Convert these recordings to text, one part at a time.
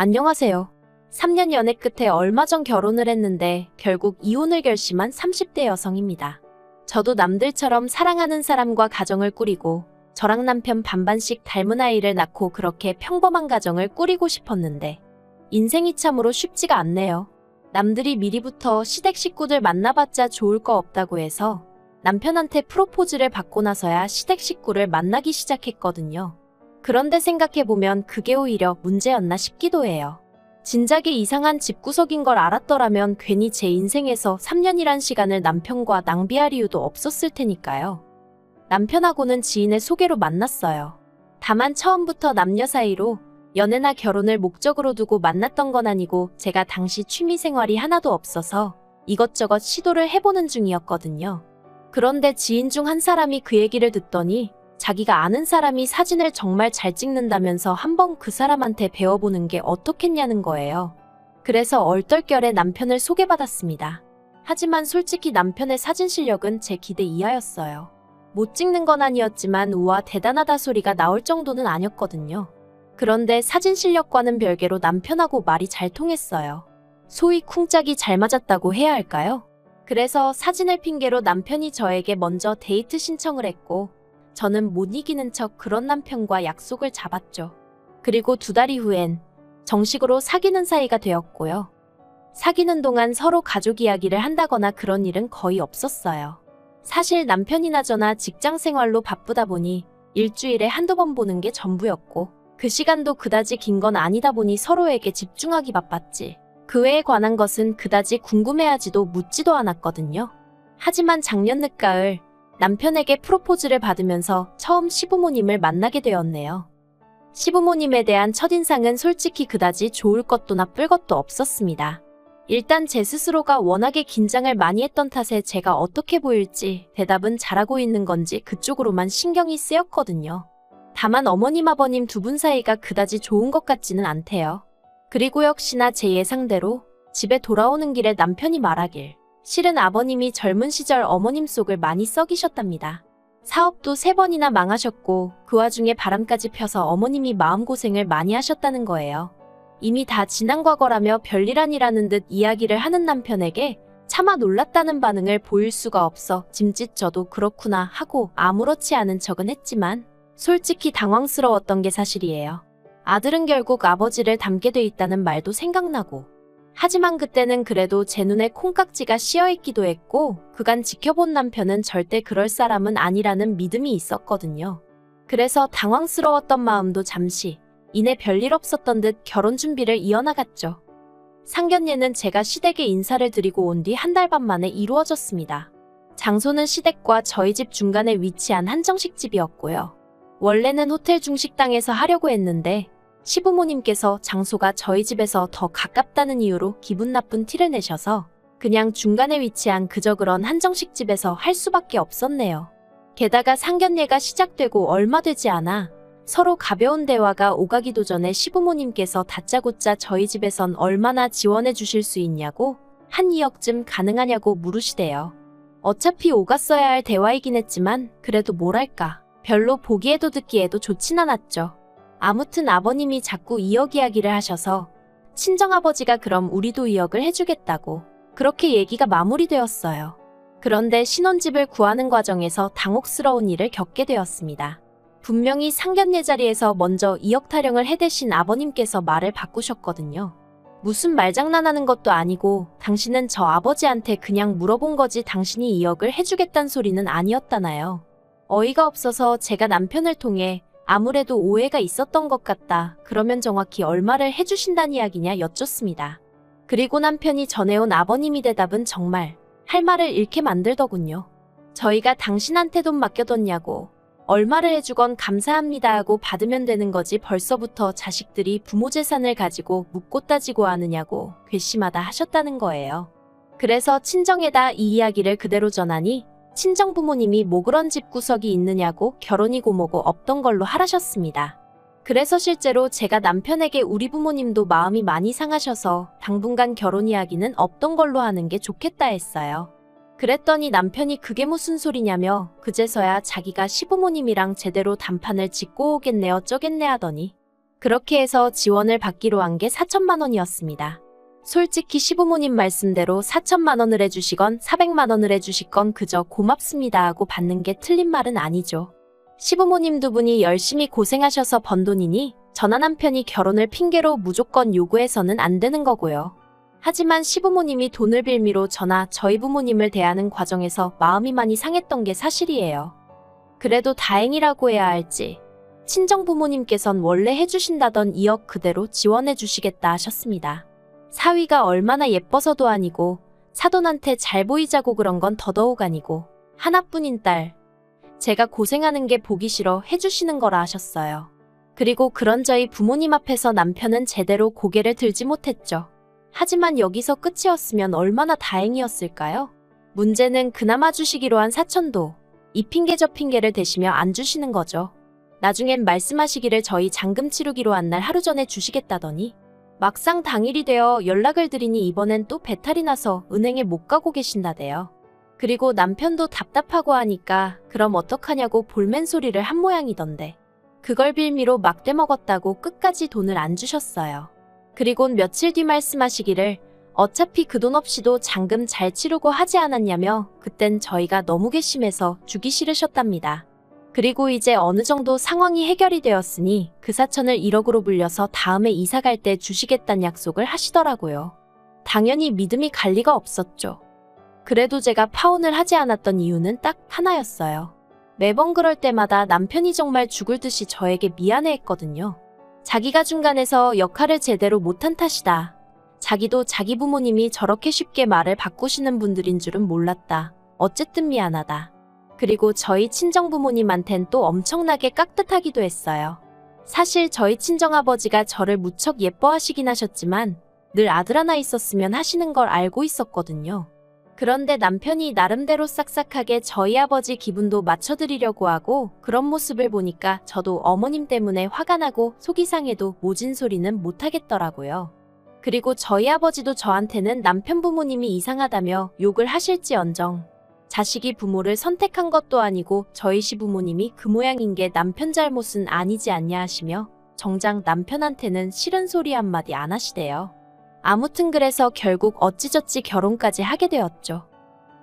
안녕하세요. 3년 연애 끝에 얼마 전 결혼을 했는데 결국 이혼을 결심한 30대 여성입니다. 저도 남들처럼 사랑하는 사람과 가정을 꾸리고 저랑 남편 반반씩 닮은 아이를 낳고 그렇게 평범한 가정을 꾸리고 싶었는데 인생이 참으로 쉽지가 않네요. 남들이 미리부터 시댁 식구들 만나봤자 좋을 거 없다고 해서 남편한테 프로포즈를 받고 나서야 시댁 식구를 만나기 시작했거든요. 그런데 생각해보면 그게 오히려 문제였나 싶기도 해요. 진작에 이상한 집구석인 걸 알았더라면 괜히 제 인생에서 3년이란 시간을 남편과 낭비할 이유도 없었을 테니까요. 남편하고는 지인의 소개로 만났어요. 다만 처음부터 남녀 사이로 연애나 결혼을 목적으로 두고 만났던 건 아니고 제가 당시 취미 생활이 하나도 없어서 이것저것 시도를 해보는 중이었거든요. 그런데 지인 중 한 사람이 그 얘기를 듣더니 자기가 아는 사람이 사진을 정말 잘 찍는다면서 한번 그 사람한테 배워보는 게 어떻겠냐는 거예요. 그래서 얼떨결에 남편을 소개받았습니다. 하지만 솔직히 남편의 사진 실력은 제 기대 이하였어요. 못 찍는 건 아니었지만 우와 대단하다 소리가 나올 정도는 아니었거든요. 그런데 사진 실력과는 별개로 남편하고 말이 잘 통했어요. 소위 쿵짝이 잘 맞았다고 해야 할까요? 그래서 사진을 핑계로 남편이 저에게 먼저 데이트 신청을 했고 저는 못 이기는 척 그런 남편과 약속을 잡았죠. 그리고 2달 이후엔 정식으로 사귀는 사이가 되었고요. 사귀는 동안 서로 가족 이야기를 한다거나 그런 일은 거의 없었어요. 사실 남편이나 저나 직장 생활로 바쁘다 보니 일주일에 한두 번 보는 게 전부였고 그 시간도 그다지 긴 건 아니다 보니 서로에게 집중하기 바빴지. 그 외에 관한 것은 그다지 궁금해하지도 묻지도 않았거든요. 하지만 작년 늦가을 남편에게 프로포즈를 받으면서 처음 시부모님을 만나게 되었네요. 시부모님에 대한 첫인상은 솔직히 그다지 좋을 것도 나쁠 것도 없었습니다. 일단 제 스스로가 워낙에 긴장을 많이 했던 탓에 제가 어떻게 보일지 대답은 잘하고 있는 건지 그쪽으로만 신경이 쓰였거든요. 다만 어머님 아버님 2분 사이가 그다지 좋은 것 같지는 않대요. 그리고 역시나 제 예상대로 집에 돌아오는 길에 남편이 말하길 실은 아버님이 젊은 시절 어머님 속을 많이 썩이셨답니다. 사업도 3번이나 망하셨고 그 와중에 바람까지 펴서 어머님이 마음고생을 많이 하셨다는 거예요. 이미 다 지난 과거라며 별일 아니라는 듯 이야기를 하는 남편에게 차마 놀랐다는 반응을 보일 수가 없어 짐짓 저도 그렇구나 하고 아무렇지 않은 척은 했지만 솔직히 당황스러웠던 게 사실이에요. 아들은 결국 아버지를 닮게 돼 있다는 말도 생각나고 하지만 그때는 그래도 제 눈에 콩깍지가 씌어있기도 했고 그간 지켜본 남편은 절대 그럴 사람은 아니라는 믿음이 있었거든요. 그래서 당황스러웠던 마음도 잠시 이내 별일 없었던 듯 결혼 준비를 이어나갔죠. 상견례는 제가 시댁에 인사를 드리고 온 뒤 1달 반 만에 이루어졌습니다. 장소는 시댁과 저희 집 중간에 위치한 한정식 집이었고요. 원래는 호텔 중식당에서 하려고 했는데 시부모님께서 장소가 저희 집에서 더 가깝다는 이유로 기분 나쁜 티를 내셔서 그냥 중간에 위치한 그저 그런 한정식 집에서 할 수밖에 없었네요. 게다가 상견례가 시작되고 얼마 되지 않아 서로 가벼운 대화가 오가기도 전에 시부모님께서 다짜고짜 저희 집에선 얼마나 지원해 주실 수 있냐고 한 2억쯤 가능하냐고 물으시대요. 어차피 오갔어야 할 대화이긴 했지만 그래도 뭐랄까 별로 보기에도 듣기에도 좋진 않았죠. 아무튼 아버님이 자꾸 2억 이야기를 하셔서 친정아버지가 그럼 우리도 2억을 해주겠다고 그렇게 얘기가 마무리되었어요. 그런데 신혼집을 구하는 과정에서 당혹스러운 일을 겪게 되었습니다. 분명히 상견례 자리에서 먼저 2억 타령을 해대신 아버님께서 말을 바꾸셨거든요. 무슨 말장난하는 것도 아니고 당신은 저 아버지한테 그냥 물어본 거지 당신이 2억을 해주겠단 소리는 아니었다나요. 어이가 없어서 제가 남편을 통해 아무래도 오해가 있었던 것 같다. 그러면 정확히 얼마를 해주신다는 이야기냐 여쭙습니다. 그리고 남편이 전해온 아버님이 대답은 정말 할 말을 잃게 만들더군요. 저희가 당신한테 돈 맡겨뒀냐고 얼마를 해주건 감사합니다 하고 받으면 되는 거지 벌써부터 자식들이 부모 재산을 가지고 묻고 따지고 하느냐고 괘씸하다 하셨다는 거예요. 그래서 친정에다 이 이야기를 그대로 전하니 친정 부모님이 뭐 그런 집구석이 있느냐고 결혼이고 뭐고 없던 걸로 하라셨습니다. 그래서 실제로 제가 남편에게 우리 부모님도 마음이 많이 상하셔서 당분간 결혼 이야기는 없던 걸로 하는 게 좋겠다 했어요. 그랬더니 남편이 그게 무슨 소리냐며 그제서야 자기가 시부모님이랑 제대로 단판을 짓고 오겠네 어쩌겠네 하더니 그렇게 해서 지원을 받기로 한 게 4천만 원이었습니다. 솔직히 시부모님 말씀대로 4천만 원을 해주시건 400만 원을 해주시건 그저 고맙습니다 하고 받는 게 틀린 말은 아니죠. 시부모님 두 분이 열심히 고생하셔서 번 돈이니 저나 남편이 결혼을 핑계로 무조건 요구해서는 안 되는 거고요. 하지만 시부모님이 돈을 빌미로 저나 저희 부모님을 대하는 과정에서 마음이 많이 상했던 게 사실이에요. 그래도 다행이라고 해야 할지 친정 부모님께선 원래 해주신다던 2억 그대로 지원해 주시겠다 하셨습니다. 사위가 얼마나 예뻐서도 아니고 사돈한테 잘 보이자고 그런 건 더더욱 아니고 하나뿐인 딸. 제가 고생하는 게 보기 싫어 해주시는 거라 하셨어요. 그리고 그런 저희 부모님 앞에서 남편은 제대로 고개를 들지 못했죠. 하지만 여기서 끝이었으면 얼마나 다행이었을까요? 문제는 그나마 주시기로 한 4천도 이 핑계 저 핑계를 대시며 안 주시는 거죠. 나중엔 말씀하시기를 저희 잔금 치르기로 한 날 하루 전에 주시겠다더니 막상 당일이 되어 연락을 드리니 이번엔 또 배탈이 나서 은행에 못 가고 계신다대요. 그리고 남편도 답답하고 하니까 그럼 어떡하냐고 볼멘 소리를 한 모양이던데 그걸 빌미로 막대 먹었다고 끝까지 돈을 안 주셨어요. 그리곤 며칠 뒤 말씀하시기를 어차피 그 돈 없이도 잔금 잘 치르고 하지 않았냐며 그땐 저희가 너무 괘씸해서 주기 싫으셨답니다. 그리고 이제 어느 정도 상황이 해결이 되었으니 그 4천을 1억으로 불려서 다음에 이사 갈 때 주시겠다는 약속을 하시더라고요. 당연히 믿음이 갈 리가 없었죠. 그래도 제가 파혼을 하지 않았던 이유는 딱 하나였어요. 매번 그럴 때마다 남편이 정말 죽을 듯이 저에게 미안해했거든요. 자기가 중간에서 역할을 제대로 못한 탓이다. 자기도 자기 부모님이 저렇게 쉽게 말을 바꾸시는 분들인 줄은 몰랐다. 어쨌든 미안하다. 그리고 저희 친정부모님한텐 또 엄청나게 깍듯하기도 했어요. 사실 저희 친정아버지가 저를 무척 예뻐하시긴 하셨지만 늘 아들 하나 있었으면 하시는 걸 알고 있었거든요. 그런데 남편이 나름대로 싹싹하게 저희 아버지 기분도 맞춰드리려고 하고 그런 모습을 보니까 저도 어머님 때문에 화가 나고 속이 상해도 모진 소리는 못하겠더라고요. 그리고 저희 아버지도 저한테는 남편 부모님이 이상하다며 욕을 하실지언정 자식이 부모를 선택한 것도 아니고 저희 시부모님이 그 모양인 게 남편 잘못은 아니지 않냐 하시며 정작 남편한테는 싫은 소리 한마디 안 하시대요. 아무튼 그래서 결국 어찌저찌 결혼까지 하게 되었죠.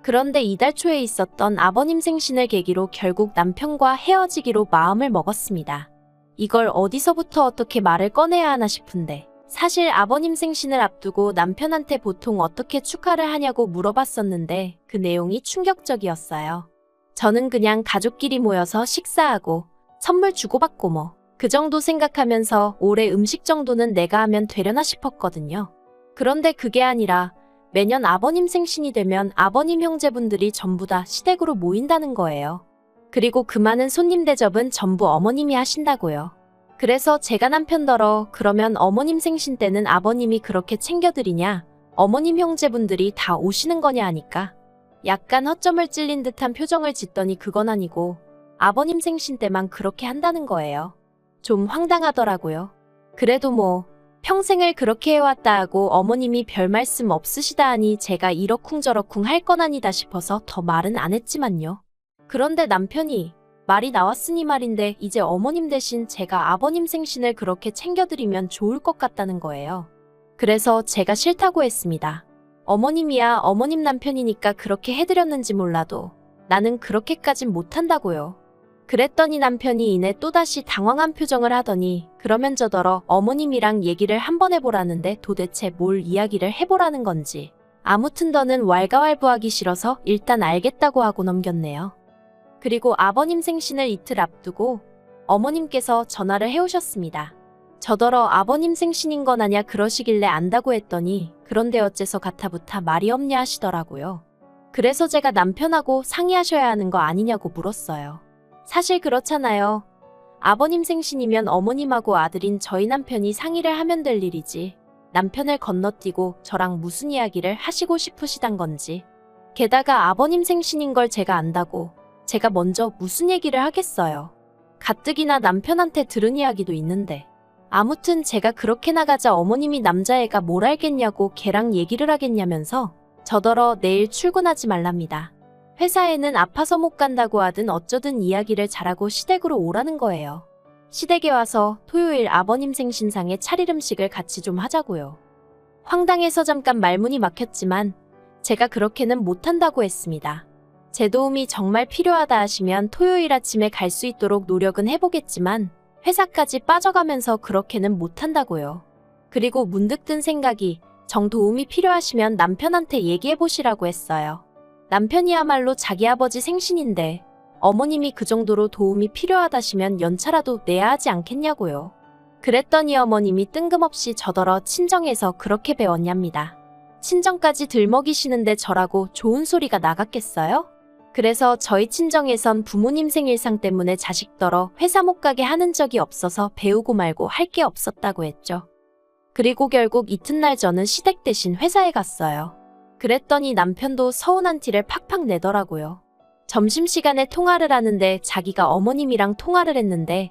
그런데 이달 초에 있었던 아버님 생신을 계기로 결국 남편과 헤어지기로 마음을 먹었습니다. 이걸 어디서부터 어떻게 말을 꺼내야 하나 싶은데 사실 아버님 생신을 앞두고 남편한테 보통 어떻게 축하를 하냐고 물어봤었는데 그 내용이 충격적이었어요. 저는 그냥 가족끼리 모여서 식사하고 선물 주고받고 뭐 그 정도 생각하면서 올해 음식 정도는 내가 하면 되려나 싶었거든요. 그런데 그게 아니라 매년 아버님 생신이 되면 아버님 형제분들이 전부 다 시댁으로 모인다는 거예요. 그리고 그 많은 손님 대접은 전부 어머님이 하신다고요. 그래서 제가 남편더러 그러면 어머님 생신 때는 아버님이 그렇게 챙겨드리냐? 어머님 형제분들이 다 오시는 거냐 하니까 약간 허점을 찔린 듯한 표정을 짓더니 그건 아니고 아버님 생신 때만 그렇게 한다는 거예요. 좀 황당하더라고요. 그래도 뭐 평생을 그렇게 해왔다 하고 어머님이 별 말씀 없으시다 하니 제가 이러쿵저러쿵 할 건 아니다 싶어서 더 말은 안 했지만요. 그런데 남편이 말이 나왔으니 말인데 이제 어머님 대신 제가 아버님 생신을 그렇게 챙겨드리면 좋을 것 같다는 거예요. 그래서 제가 싫다고 했습니다. 어머님이야 어머님 남편이니까 그렇게 해드렸는지 몰라도 나는 그렇게까진 못한다고요. 그랬더니 남편이 이내 또다시 당황한 표정을 하더니 그러면 저더러 어머님이랑 얘기를 한번 해보라는데 도대체 뭘 이야기를 해보라는 건지 아무튼 더는 왈가왈부하기 싫어서 일단 알겠다고 하고 넘겼네요. 그리고 아버님 생신을 이틀 앞두고 어머님께서 전화를 해오셨습니다. 저더러 아버님 생신인 건 아냐 그러시길래 안다고 했더니 그런데 어째서 가타부타 말이 없냐 하시더라고요. 그래서 제가 남편하고 상의하셔야 하는 거 아니냐고 물었어요. 사실 그렇잖아요. 아버님 생신이면 어머님하고 아들인 저희 남편이 상의를 하면 될 일이지. 남편을 건너뛰고 저랑 무슨 이야기를 하시고 싶으시단 건지. 게다가 아버님 생신인 걸 제가 안다고 제가 먼저 무슨 얘기를 하겠어요. 가뜩이나 남편한테 들은 이야기도 있는데. 아무튼 제가 그렇게 나가자 어머님이 남자애가 뭘 알겠냐고 걔랑 얘기를 하겠냐면서 저더러 내일 출근하지 말랍니다. 회사에는 아파서 못 간다고 하든 어쩌든 이야기를 잘하고 시댁으로 오라는 거예요. 시댁에 와서 토요일 아버님 생신상에 차릴 음식을 같이 좀 하자고요. 황당해서 잠깐 말문이 막혔지만 제가 그렇게는 못한다고 했습니다. 제 도움이 정말 필요하다 하시면 토요일 아침에 갈 수 있도록 노력은 해보겠지만 회사까지 빠져가면서 그렇게는 못한다고요. 그리고 문득 든 생각이 정 도움이 필요하시면 남편한테 얘기해보시라고 했어요. 남편이야말로 자기 아버지 생신인데 어머님이 그 정도로 도움이 필요하다시면 연차라도 내야 하지 않겠냐고요. 그랬더니 어머님이 뜬금없이 저더러 친정에서 그렇게 배웠냐입니다. 친정까지 들먹이시는데 저라고 좋은 소리가 나갔겠어요? 그래서 저희 친정에선 부모님 생일상 때문에 자식더러 회사 못 가게 하는 적이 없어서 배우고 말고 할 게 없었다고 했죠. 그리고 결국 이튿날 저는 시댁 대신 회사에 갔어요. 그랬더니 남편도 서운한 티를 팍팍 내더라고요. 점심시간에 통화를 하는데 자기가 어머님이랑 통화를 했는데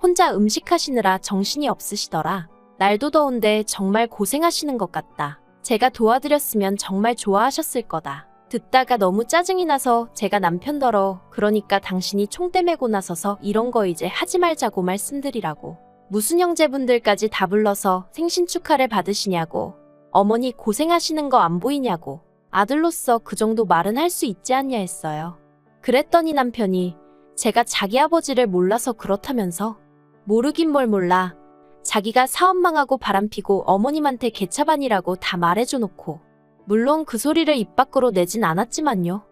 혼자 음식하시느라 정신이 없으시더라. 날도 더운데 정말 고생하시는 것 같다. 제가 도와드렸으면 정말 좋아하셨을 거다. 듣다가 너무 짜증이 나서 제가 남편더러 그러니까 당신이 총대 메고 나서서 이런 거 이제 하지 말자고 말씀드리라고. 무슨 형제분들까지 다 불러서 생신 축하를 받으시냐고. 어머니 고생하시는 거 안 보이냐고. 아들로서 그 정도 말은 할 수 있지 않냐 했어요. 그랬더니 남편이 제가 자기 아버지를 몰라서 그렇다면서. 모르긴 뭘 몰라. 자기가 사업 망하고 바람피고 어머님한테 개차반이라고 다 말해줘 놓고. 물론 그 소리를 입 밖으로 내진 않았지만요.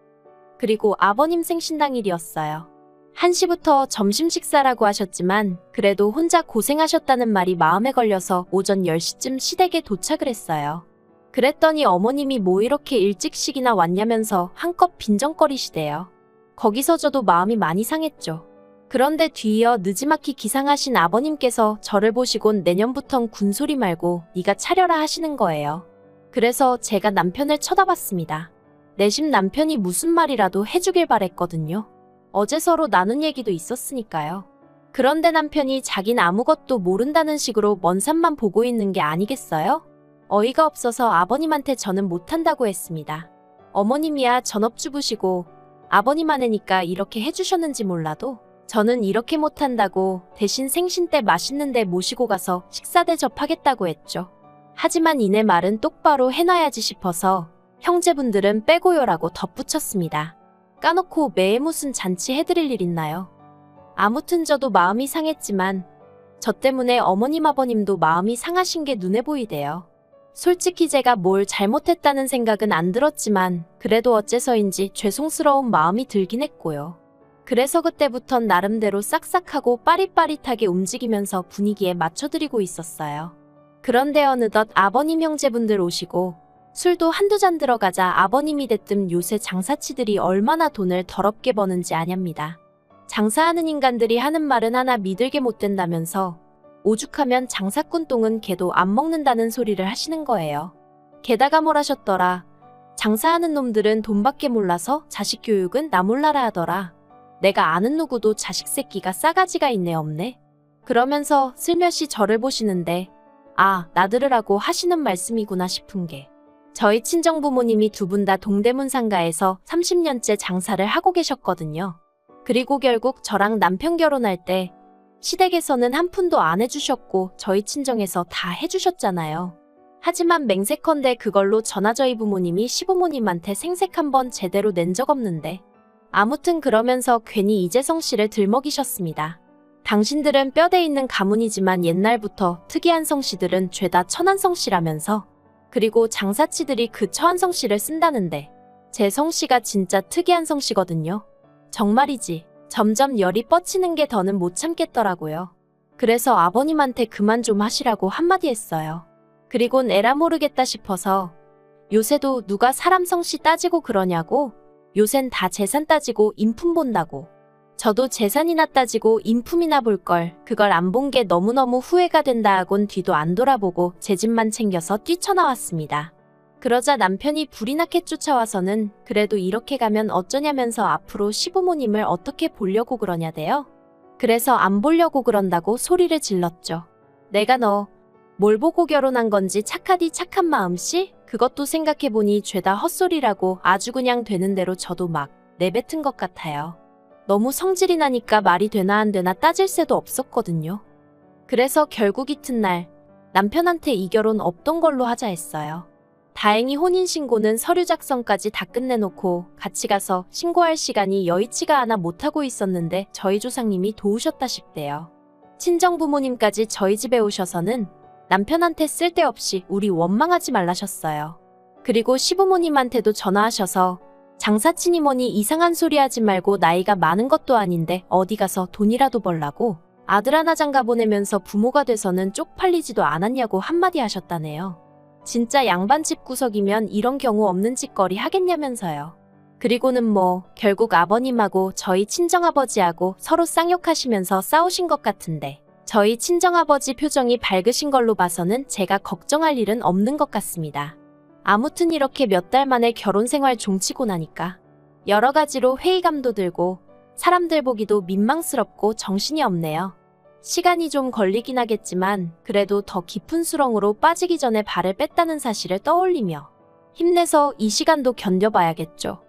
그리고 아버님 생신당일이었어요. 1시부터 점심 식사라고 하셨지만 그래도 혼자 고생하셨다는 말이 마음에 걸려서 오전 10시쯤 시댁에 도착을 했어요. 그랬더니 어머님이 뭐 이렇게 일찍씩이나 왔냐면서 한껏 빈정거리시대요. 거기서 저도 마음이 많이 상했죠. 그런데 뒤이어 느지막이 기상하신 아버님께서 저를 보시곤 내년부턴 군소리 말고 네가 차려라 하시는 거예요. 그래서 제가 남편을 쳐다봤습니다. 내심 남편이 무슨 말이라도 해주길 바랬거든요. 어제 서로 나눈 얘기도 있었으니까요. 그런데 남편이 자긴 아무것도 모른다는 식으로 먼 산만 보고 있는 게 아니겠어요? 어이가 없어서 아버님한테 저는 못한다고 했습니다. 어머님이야 전업주부시고 아버님 아내니까 이렇게 해주셨는지 몰라도 저는 이렇게 못한다고 대신 생신 때 맛있는 데 모시고 가서 식사 대접하겠다고 했죠. 하지만 이내 말은 똑바로 해놔야지 싶어서 형제분들은 빼고요라고 덧붙였습니다. 까놓고 매해 무슨 잔치 해드릴 일 있나요? 아무튼 저도 마음이 상했지만 저 때문에 어머님 아버님도 마음이 상하신 게 눈에 보이대요. 솔직히 제가 뭘 잘못했다는 생각은 안 들었지만 그래도 어째서인지 죄송스러운 마음이 들긴 했고요. 그래서 그때부턴 나름대로 싹싹하고 빠릿빠릿하게 움직이면서 분위기에 맞춰드리고 있었어요. 그런데 어느덧 아버님 형제분들 오시고 술도 한두 잔 들어가자 아버님이 대뜸 요새 장사치들이 얼마나 돈을 더럽게 버는지 아냐입니다. 장사하는 인간들이 하는 말은 하나 믿을게 못 된다면서 오죽하면 장사꾼 똥은 개도 안 먹는다는 소리를 하시는 거예요. 게다가 뭘 하셨더라. 장사하는 놈들은 돈밖에 몰라서 자식 교육은 나 몰라라 하더라. 내가 아는 누구도 자식 새끼가 싸가지가 있네 없네. 그러면서 슬며시 저를 보시는데 아, 나 들으라고 하시는 말씀이구나 싶은 게 저희 친정부모님이 두 분 다 동대문 상가에서 30년째 장사를 하고 계셨거든요. 그리고 결국 저랑 남편 결혼할 때 시댁에서는 한 푼도 안 해주셨고 저희 친정에서 다 해주셨잖아요. 하지만 맹세컨대 그걸로 저나 저희 부모님이 시부모님한테 생색 한번 제대로 낸 적 없는데 아무튼 그러면서 괜히 이재성 씨를 들먹이셨습니다. 당신들은 뼈대 있는 가문이지만 옛날부터 특이한 성씨들은 죄다 천한성씨라면서 그리고 장사치들이 그 처한성씨를 쓴다는데 제 성씨가 진짜 특이한 성씨거든요. 정말이지. 점점 열이 뻗치는 게 더는 못 참겠더라고요. 그래서 아버님한테 그만 좀 하시라고 한마디 했어요. 그리곤 에라 모르겠다 싶어서 요새도 누가 사람 성씨 따지고 그러냐고. 요샌 다 재산 따지고 인품 본다고. 저도 재산이나 따지고 인품이나 볼 걸 그걸 안 본 게 너무너무 후회가 된다 하곤 뒤도 안 돌아보고 제 집만 챙겨서 뛰쳐나왔습니다. 그러자 남편이 불이 나게 쫓아와서는 그래도 이렇게 가면 어쩌냐면서 앞으로 시부모님을 어떻게 보려고 그러냐대요. 그래서 안 보려고 그런다고 소리를 질렀죠. 내가 너 뭘 보고 결혼한 건지 착하디 착한 마음씨? 그것도 생각해보니 죄다 헛소리라고 아주 그냥 되는 대로 저도 막 내뱉은 것 같아요. 너무 성질이 나니까 말이 되나 안 되나 따질 새도 없었거든요. 그래서 결국 이튿날 남편한테 이 결혼 없던 걸로 하자 했어요. 다행히 혼인신고는 서류 작성까지 다 끝내놓고 같이 가서 신고할 시간이 여의치가 않아 못하고 있었는데 저희 조상님이 도우셨다 싶대요. 친정 부모님까지 저희 집에 오셔서는 남편한테 쓸데없이 우리 원망하지 말라셨어요. 그리고 시부모님한테도 전화하셔서 장사치니 뭐니 이상한 소리 하지 말고 나이가 많은 것도 아닌데 어디 가서 돈이라도 벌라고 아들 하나 장가 보내면서 부모가 돼서는 쪽팔리지도 않았냐고 한마디 하셨다네요. 진짜 양반 집구석이면 이런 경우 없는 짓거리 하겠냐면서요. 그리고는 뭐 결국 아버님하고 저희 친정아버지하고 서로 쌍욕하시면서 싸우신 것 같은데 저희 친정아버지 표정이 밝으신 걸로 봐서는 제가 걱정할 일은 없는 것 같습니다. 아무튼 이렇게 몇 달 만에 결혼 생활 종치고 나니까 여러 가지로 회의감도 들고 사람들 보기도 민망스럽고 정신이 없네요. 시간이 좀 걸리긴 하겠지만 그래도 더 깊은 수렁으로 빠지기 전에 발을 뺐다는 사실을 떠올리며 힘내서 이 시간도 견뎌봐야겠죠.